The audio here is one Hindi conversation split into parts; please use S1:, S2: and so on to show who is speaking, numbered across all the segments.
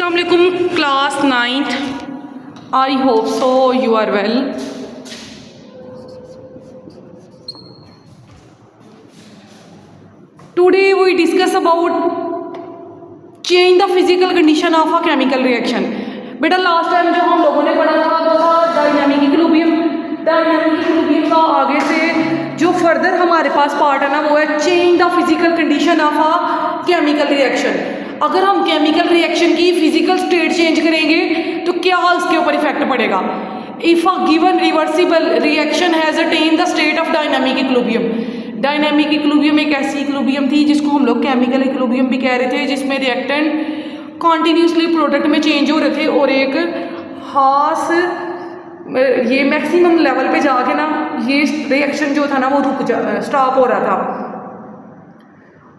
S1: Assalamualaikum class 9th. I hope so you are well. Today we discuss about change the physical condition of a chemical reaction. बेटा लास्ट टाइम जो हम लोगों ने पढ़ा था वो था डायनामिक इक्विलिब्रियम। डायनामिक इक्विलिब्रियम का आगे से जो फर्दर हमारे पास पार्ट है ना वो है change the physical condition of a chemical reaction. अगर हम केमिकल रिएक्शन की फिजिकल स्टेट चेंज करेंगे तो क्या उसके ऊपर इफेक्ट पड़ेगा। If a given reversible reaction has attain the state of dynamic equilibrium. Dynamic equilibrium एक ऐसी इक्विलिब्रियम थी जिसको हम लोग केमिकल इक्विलिब्रियम भी कह रहे थे, जिसमें रिएक्टेंट कॉन्टीन्यूसली प्रोडक्ट में चेंज हो रहे थे और एक खास ये मैक्सिमम लेवल पे जाके ना ये रिएक्शन जो था ना वो स्टॉप हो रहा था।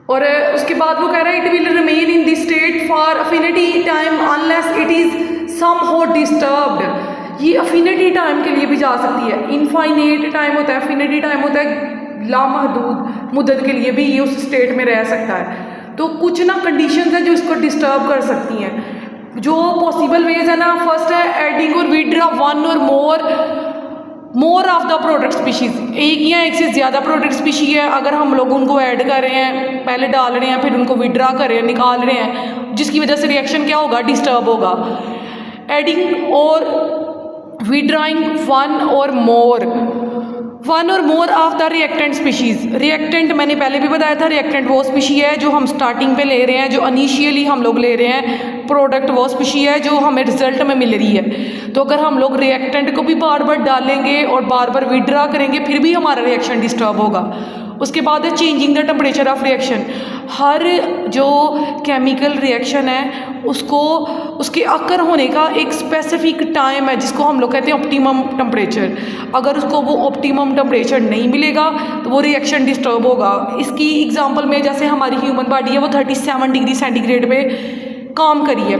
S1: और उसके बाद वो कह रहा है it will remain in this state for affinity time unless it is somehow disturbed. ये अफिनिटी टाइम के लिए भी जा सकती है। इनफाइनेट टाइम होता है, अफिनिटी टाइम होता है लामहदूद मुद्दत के लिए भी ये उस स्टेट में रह सकता है। तो कुछ ना कंडीशंस है जो इसको डिस्टर्ब कर सकती हैं। जो पॉसिबल वेज है ना, फर्स्ट है एडिंग और विड्रॉ वन और more of the product species. एक या एक से ज़्यादा प्रोडक्ट स्पीशी है, अगर हम लोग उनको ऐड कर रहे हैं, पहले डाल रहे हैं फिर उनको विड्रॉ कर रहे हैं, निकाल रहे हैं, जिसकी वजह से रिएक्शन क्या होगा, डिस्टर्ब होगा। एडिंग और विड्रॉइंग वन और more of the reactant species. Reactant मैंने पहले भी बताया था, रिएक्टेंट वो स्पीशी है जो हम स्टार्टिंग पे ले रहे हैं, जो इनिशियली हम लोग ले रहे हैं। प्रोडक्ट वो स्पीशी है जो हमें रिजल्ट में मिल रही है। तो अगर हम लोग रिएक्टेंट को भी बार बार डालेंगे और बार बार विड्रॉ करेंगे फिर भी हमारा रिएक्शन डिस्टर्ब होगा। उसके बाद है changing the temperature of reaction. हर जो केमिकल रिएक्शन है उसको उसके अकर होने का एक स्पेसिफिक टाइम है जिसको हम लोग कहते हैं ऑप्टिमम टेम्परेचर। अगर उसको वो ऑप्टिमम टेम्परेचर नहीं मिलेगा तो वो रिएक्शन डिस्टर्ब होगा। इसकी एग्जांपल में जैसे हमारी ह्यूमन बॉडी है वो 37 डिग्री सेंटीग्रेड पे काम करी है।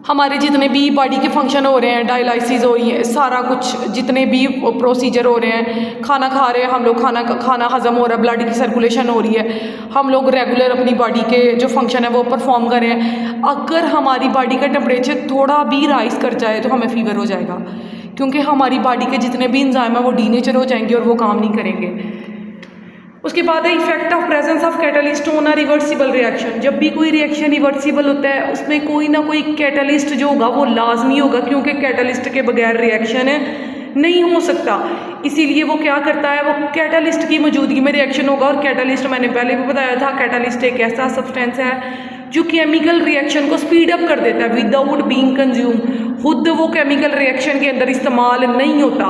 S1: हमारे जितने भी बॉडी के फंक्शन हो रहे हैं, डायलिसिस हो रही है, सारा कुछ जितने भी प्रोसीजर हो रहे हैं, खाना खा रहे हैं हम लोग, खाना हजम हो रहा है, ब्लड की सर्कुलेशन हो रही है, हम लोग रेगुलर अपनी बॉडी के जो फंक्शन है वो परफॉर्म कर रहे हैं। अगर हमारी बॉडी का टेम्परेचर थोड़ा भी राइज कर जाए तो हमें फीवर हो जाएगा, क्योंकि हमारी बॉडी के जितने भी इंजाइम है वो डीनेचर हो जाएंगे और वो काम नहीं करेंगे। उसके बाद है effect of presence of catalyst on a reversible reaction. जब भी कोई रिएक्शन रिवर्सिबल होता है उसमें कोई ना कोई कैटलिस्ट जो होगा वो लाजमी होगा, क्योंकि कैटलिस्ट के बगैर रिएक्शन नहीं हो सकता। इसीलिए वो क्या करता है, वो कैटलिस्ट की मौजूदगी में रिएक्शन होगा। और कैटलिस्ट मैंने पहले भी बताया था, कैटलिस्ट एक ऐसा सब्सटेंस है जो केमिकल रिएक्शन को स्पीड अप कर देता है विदाउट बीइंग कंज्यूम। खुद वो केमिकल रिएक्शन के अंदर इस्तेमाल नहीं होता।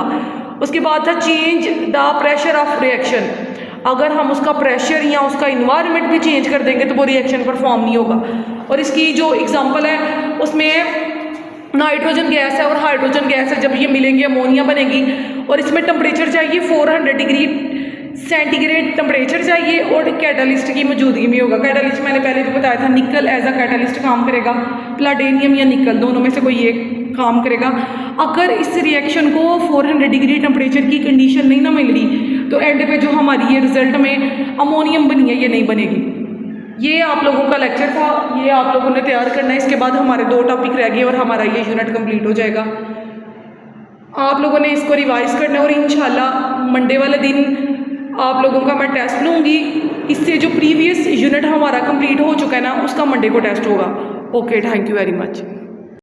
S1: उसके बाद था change the pressure of reaction. अगर हम उसका प्रेशर या उसका इन्वायरमेंट भी चेंज कर देंगे तो वो रिएक्शन परफॉर्म नहीं होगा। और इसकी जो एग्जांपल है उसमें नाइट्रोजन गैस है और हाइड्रोजन गैस है, जब ये मिलेंगे अमोनिया बनेगी। और इसमें टेम्परेचर चाहिए 400 डिग्री सेंटीग्रेड टेम्परेचर चाहिए और कैटलिस्ट की मौजूदगी में होगा। कैटलिस्ट मैंने पहले भी बताया था, निकल एज अ कैटलिस्ट काम करेगा, प्लाटिनियम या निकल दोनों में से कोई एक काम करेगा। अगर इस रिएक्शन को 400 डिग्री टेम्परेचर की कंडीशन नहीं ना मिल रही तो एंड पे जो हमारी ये रिजल्ट में अमोनियम बनी है ये नहीं बनेगी। ये आप लोगों का लेक्चर था, ये आप लोगों ने तैयार करना है। इसके बाद हमारे 2 टॉपिक रह गए और हमारा ये यूनिट कंप्लीट हो जाएगा। आप लोगों ने इसको रिवाइज करना है और इंशाल्लाह मंडे वाले दिन आप लोगों का मैं टेस्ट लूँगी। इससे जो प्रीवियस यूनिट हमारा कंप्लीट हो चुका है ना उसका मंडे को टेस्ट होगा। Okay, thank you very much.